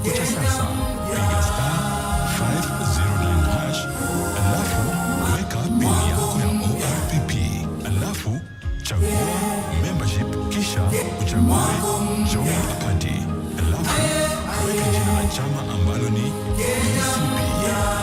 chako cha sasa, piga *509#, alafu weka pini yako ya ORPP, alafu chagua membership, kisha uchague join party, alafu weka jina la chama ambalo ni DCP,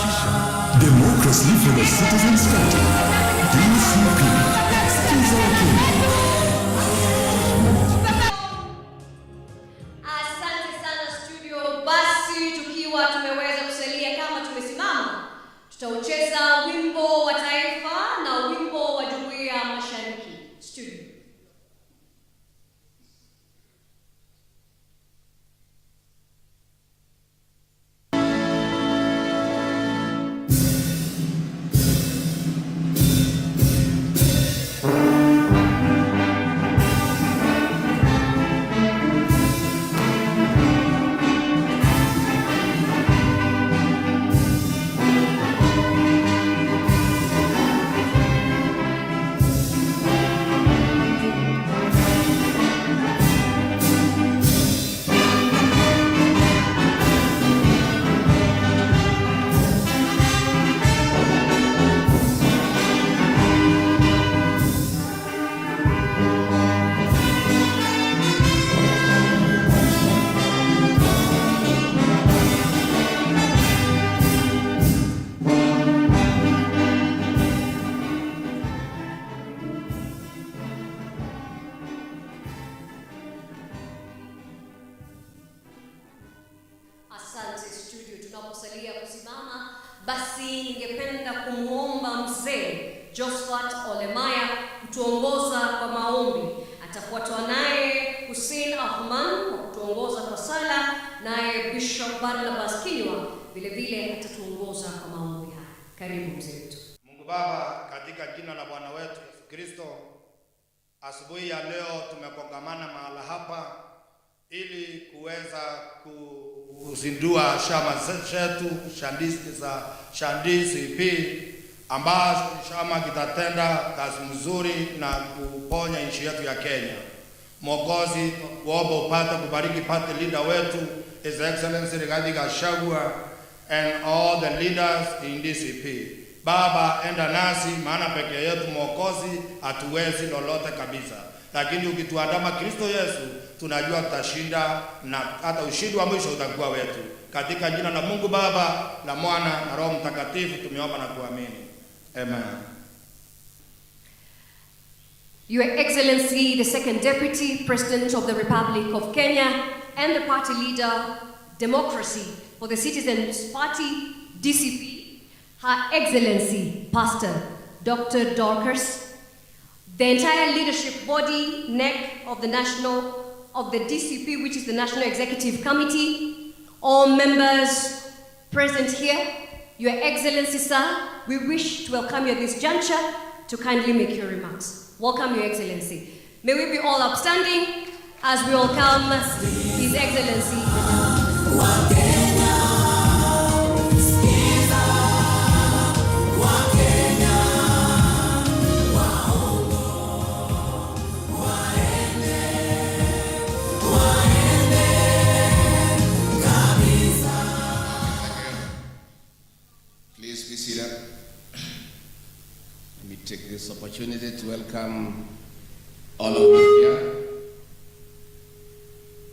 kisha Democracy for the Citizens Party, DCP. Sikiza Wakenya. Asante sana studio. Basi tukiwa tumeweza kusalia kama tumesimama, tutaucheza wimbo wa taifa na wimbo wa Jumuiya ya Mashariki. Studio. Asante studio. Tunaposalia kusimama, basi ningependa kumwomba mzee Josephat Olemaya kutuongoza kwa maombi. Atafuatwa naye Hussein Ahman kwa kutuongoza kwa sala, naye Bishop Barnabas Kinywa vile vile atatuongoza kwa maombi haya. Karibu mzee wetu. Mungu Baba, katika jina la Bwana wetu Yesu Kristo, asubuhi ya leo tumekongamana mahala hapa ili kuweza kuzindua chama chetu DCP, ambacho chama kitatenda kazi mzuri na kuponya nchi yetu ya Kenya. Mwokozi, kuomba upate kubariki party leader wetu His Excellency Rigathi Gachagua and all the leaders in DCP. Baba, enda nasi, maana peke yetu Mwokozi hatuwezi lolote kabisa, lakini ukituandama Kristo Yesu tunajua tutashinda, na hata ushindi wa mwisho utakuwa wetu. Katika jina la Mungu Baba, la Mwana na Roho Mtakatifu tumeomba na kuamini. Amen. Your Excellency, the Second Deputy President of the Republic of Kenya and the party leader, Democracy for the Citizens Party, DCP, Her Excellency, Pastor Dr. Dorcas, the entire leadership body, NEC of the DCP, which is the National Executive Committee, all members present here, Your Excellency, sir, we wish to welcome you at this juncture to kindly make your remarks. Welcome, Your Excellency. May we be all upstanding as we welcome His Excellency. Please be seated. Let me take this opportunity to welcome all of you here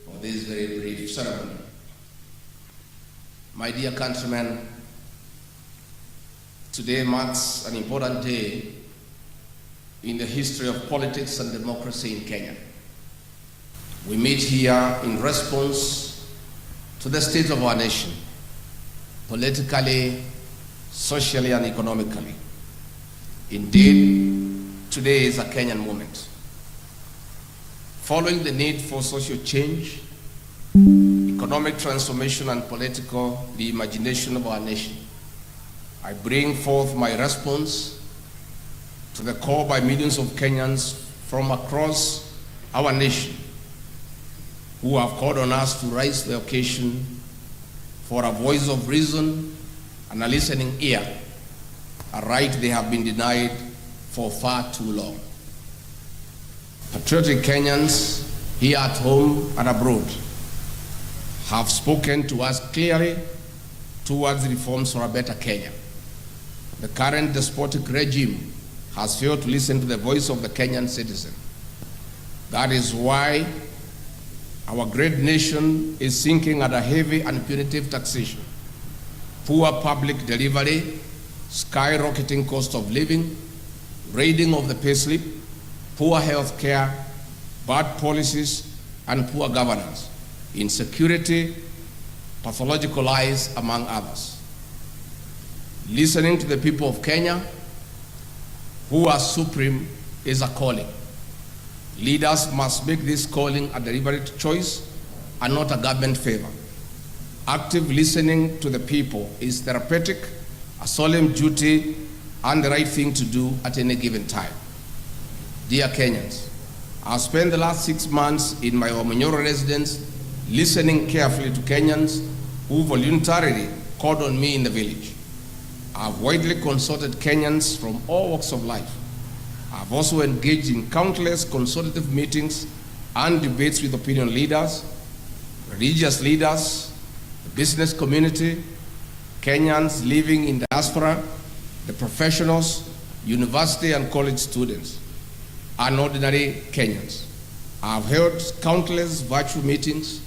for this very brief ceremony. My dear countrymen, today marks an important day in the history of politics and democracy in Kenya. We meet here in response to the state of our nation, politically, socially, and economically. Indeed, today is a Kenyan moment. Following the need for social change, economic transformation, and political reimagination of our nation, I bring forth my response to the call by millions of Kenyans from across our nation who have called on us to raise the occasion for a voice of reason and a listening ear, a right they have been denied for far too long. Patriotic Kenyans here at home and abroad have spoken to us clearly towards reforms for a better Kenya. The current despotic regime has failed to listen to the voice of the Kenyan citizen. That is why our great nation is sinking under heavy and punitive taxation, poor public delivery, skyrocketing cost of living, raiding of the payslip, poor health care, bad policies, and poor governance, insecurity, pathological lies, among others. Listening to the people of Kenya, who are supreme, is a calling. Leaders must make this calling a deliberate choice and not a government favor. Active listening to the people is therapeutic, a solemn duty, and the right thing to do at any given time. Dear Kenyans, I've spent the last 6 months in my Omonyoro residence listening carefully to Kenyans who voluntarily called on me in the village. I've widely consulted Kenyans from all walks of life. I've also engaged in countless consultative meetings and debates with opinion leaders, religious leaders, the business community, Kenyans living in diaspora, the professionals, university and college students, and ordinary Kenyans. I've held countless virtual meetings.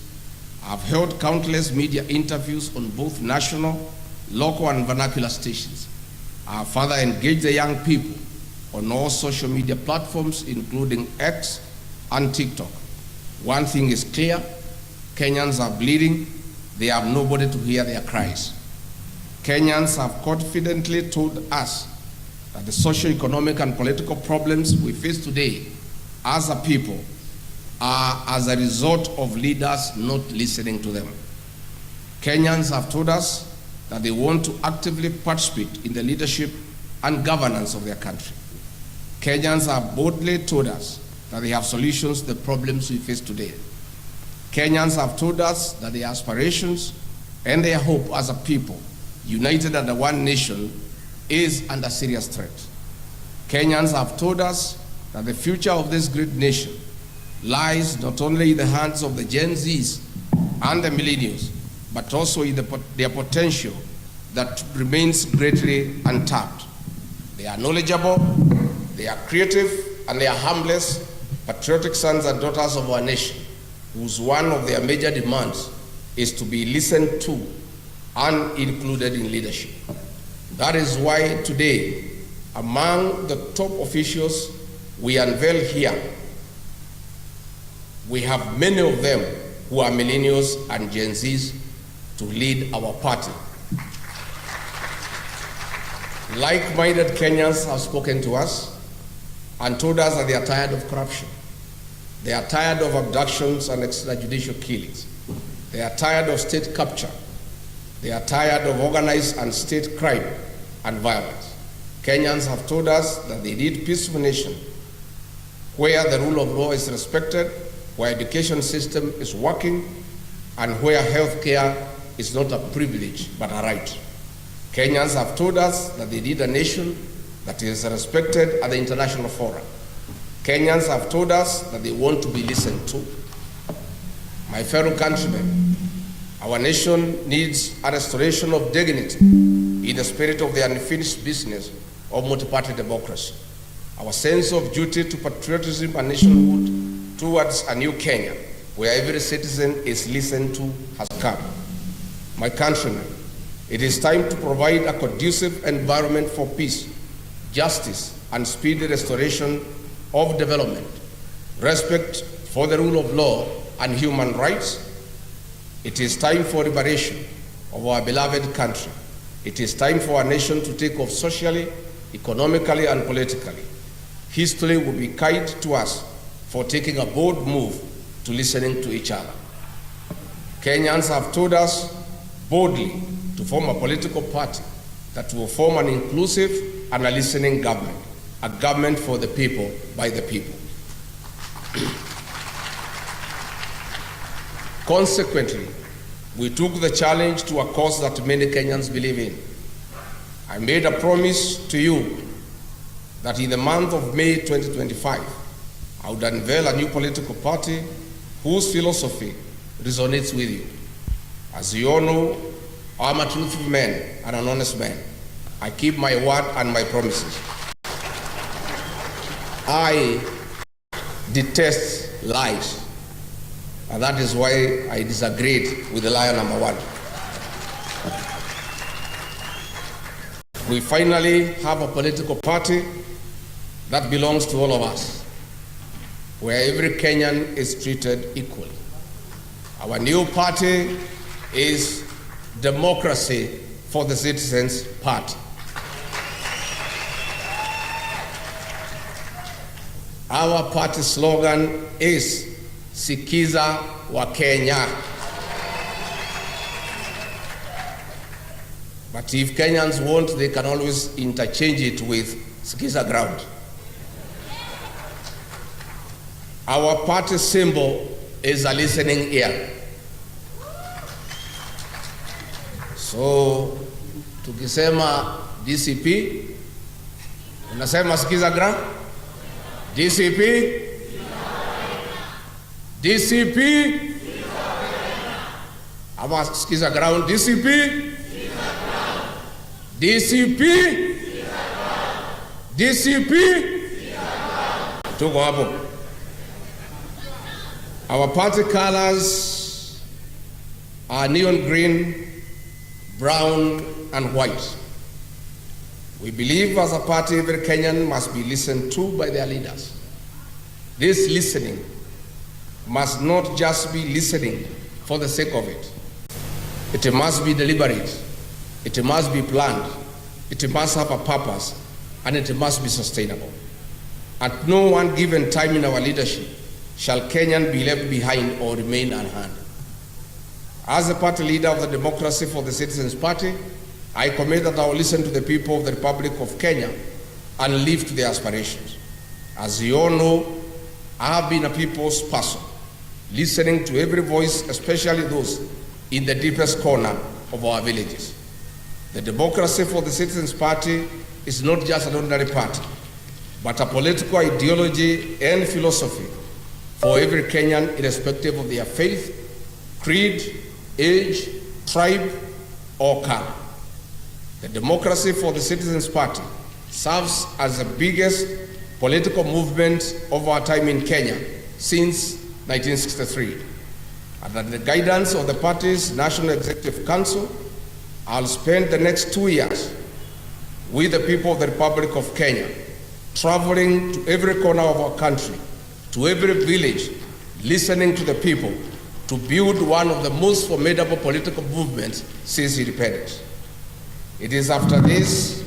I've held countless media interviews on both national, local, and vernacular stations. I've further engaged the young people on all social media platforms, including X and TikTok. One thing is clear: Kenyans are bleeding. They have nobody to hear their cries. Kenyans have confidently told us that the socio-economic and political problems we face today as a people are as a result of leaders not listening to them. Kenyans have told us that they want to actively participate in the leadership and governance of their country. Kenyans have boldly told us that they have solutions to the problems we face today. Kenyans have told us that their aspirations and their hope as a people, united under one nation, is under serious threat. Kenyans have told us that the future of this great nation lies not only in the hands of the Gen Zs and the millennials, but also in their potential that remains greatly untapped. They are knowledgeable, they are creative, and they are harmless, patriotic sons and daughters of our nation, whose one of their major demands is to be listened to and included in leadership. That is why today, among the top officials we unveil here, we have many of them who are millennials and Gen Zs to lead our party. Like-minded Kenyans have spoken to us and told us that they are tired of corruption. They are tired of abductions and extrajudicial killings. They are tired of state capture. They are tired of organized and state crime and violence. Kenyans have told us that they need a peaceful nation where the rule of law is respected, where education system is working, and where health care is not a privilege but a right. Kenyans have told us that they need a nation that is respected at the international fora. Kenyans have told us that they want to be listened to. My fellow countrymen, our nation needs a restoration of dignity in the spirit of the unfinished business of multi-party democracy. Our sense of duty to patriotism and nationhood towards a new Kenya, where every citizen is listened to, has come. My countrymen, it is time to provide a conducive environment for peace, justice, and speedy restoration of development, respect for the rule of law and human rights. It is time for liberation of our beloved country. It is time for our nation to take off socially, economically, and politically. History will be kind to us for taking a bold move to listening to each other. Kenyans have told us boldly to form a political party that will form an inclusive and a listening government, a government for the people, by the people. Consequently, we took the challenge to a cause that many Kenyans believe in. I made a promise to you that in the month of May 2025, I would unveil a new political party whose philosophy resonates with you. As you all know, I'm a truthful man and an honest man. I keep my word and my promises. I detest lies, and that is why I disagreed with the liar number one. We finally have a political party that belongs to all of us, where every Kenyan is treated equally. Our new party is Democracy for the Citizens Party. Our party slogan is Sikiza wa Kenya. But if Kenyans want, they can always interchange it with Sikiza ground. Our party symbol is a listening ear. So, tukisema DCP, unasema Sikiza ground? DCP? DCP? Ama Sikiza ground? DCP? DCP? DCP? Tuko hapo. Our party colors are neon green, brown, and white. We believe as a party every Kenyan must be listened to by their leaders. This listening must not just be listening for the sake of it. It must be deliberate. It must be planned. It must have a purpose, and it must be sustainable. At no one given time in our leadership shall Kenyan be left behind or remain unheard. As the party leader of the Democracy for the Citizens Party, I commit that I will listen to the people of the Republic of Kenya and live to their aspirations. As you all know, I have been a people's person, listening to every voice, especially those in the deepest corner of our villages. The Democracy for the Citizens Party is not just an ordinary party, but a political ideology and philosophy for every Kenyan, irrespective of their faith, creed, age, tribe, or color. The Democracy for the Citizens Party serves as the biggest political movement of our time in Kenya since 1963. Under the guidance of the party's National Executive Council, I'll spend the next 2 years with the people of the Republic of Kenya, traveling to every corner of our country, to every village, listening to the people, to build one of the most formidable political movements since independence. It is after this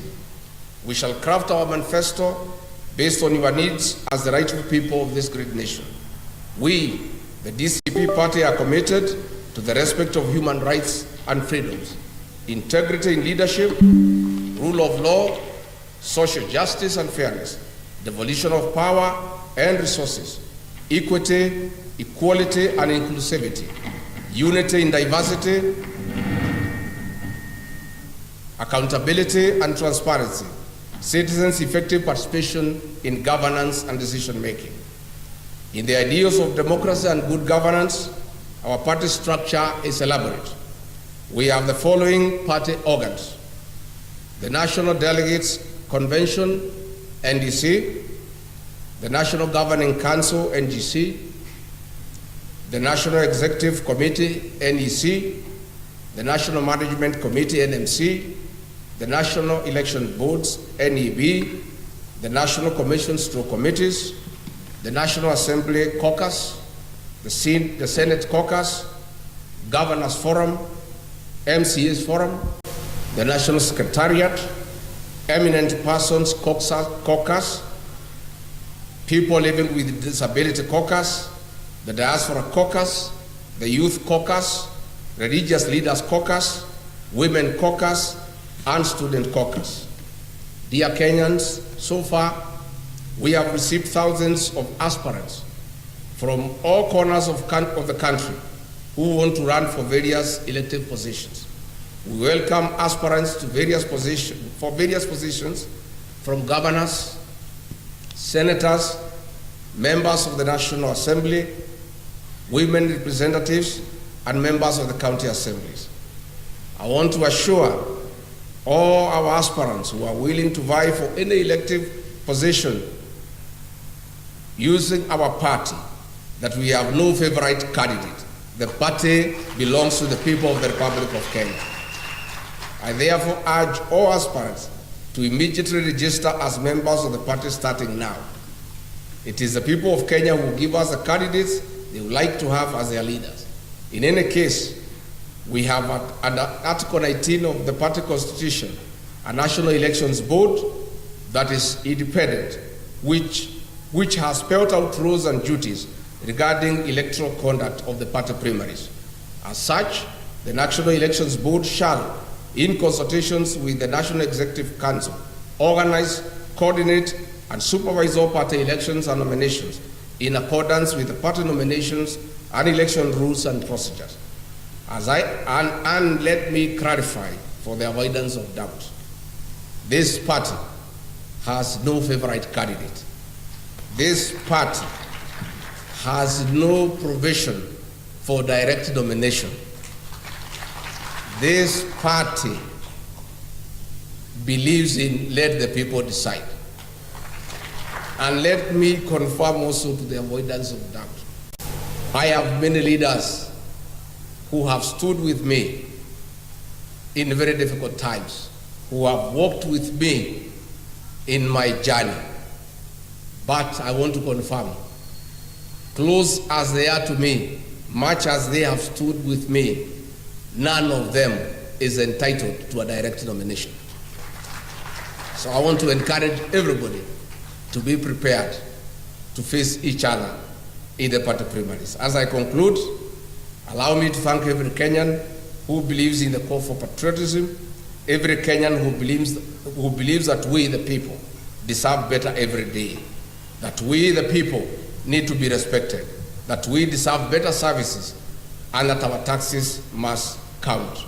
we shall craft our manifesto based on your needs as the rightful people of this great nation. We, the DCP party, are committed to the respect of human rights and freedoms, integrity in leadership, rule of law, social justice and fairness, devolution of power and resources, equity, equality and inclusivity, unity in diversity, accountability and transparency, citizens' effective participation in governance and decision making. In the ideals of democracy and good governance, our party structure is elaborate. We have the following party organs: the National Delegates Convention, NDC, the National Governing Council, NGC, the National Executive Committee, NEC, the National Management Committee, NMC, the National Election Boards, NEB, the National Commissions through committees, the National Assembly Caucus, the Senate Caucus, Governors Forum, MCAs Forum, the National Secretariat, Eminent Persons Caucus, People Living with Disability Caucus, the Diaspora Caucus, the Youth Caucus, Religious Leaders Caucus, Women Caucus, and Student Caucus. Dear Kenyans, so far we have received thousands of aspirants from all corners of the country who want to run for various elective positions. We welcome aspirants to various positions from governors, senators, members of the National Assembly, women representatives, and members of the county assemblies. I want to assure all our aspirants who are willing to vie for any elective position using our party that we have no favorite candidate. The party belongs to the people of the Republic of Kenya. I therefore urge all aspirants to immediately register as members of the party starting now. It is the people of Kenya who give us the candidates they would like to have as their leaders. In any case, we have under Article 19 of the party constitution a National Elections Board that is independent, which has spelled out rules and duties regarding electoral conduct of the party primaries. As such, the National Elections Board shall, in consultations with the National Executive Council, organize, coordinate, and supervise all party elections and nominations in accordance with the party nominations and election rules and procedures. And let me clarify for the avoidance of doubt. This party has no favorite candidate. This party has no provision for direct nomination. This party believes in let the people decide. And let me confirm also to the avoidance of doubt. I have many leaders who have stood with me in very difficult times, who have walked with me in my journey. But I want to confirm, close as they are to me, much as they have stood with me, none of them is entitled to a direct nomination. So I want to encourage everybody to be prepared to face each other in the party primaries. As I conclude, allow me to thank every Kenyan who believes in the call for patriotism, every Kenyan who believes that we, the people, deserve better every day, that we, the people, need to be respected, that we deserve better services, and that our taxes must count.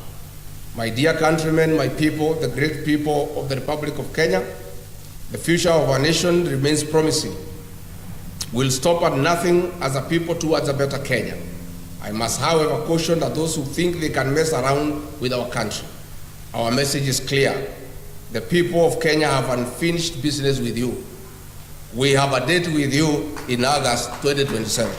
My dear countrymen, my people, the great people of the Republic of Kenya, the future of our nation remains promising. We'll stop at nothing as a people towards a better Kenya. I must, however, caution that those who think they can mess around with our country. Our message is clear. The people of Kenya have unfinished business with you. We have a date with you in August 2027.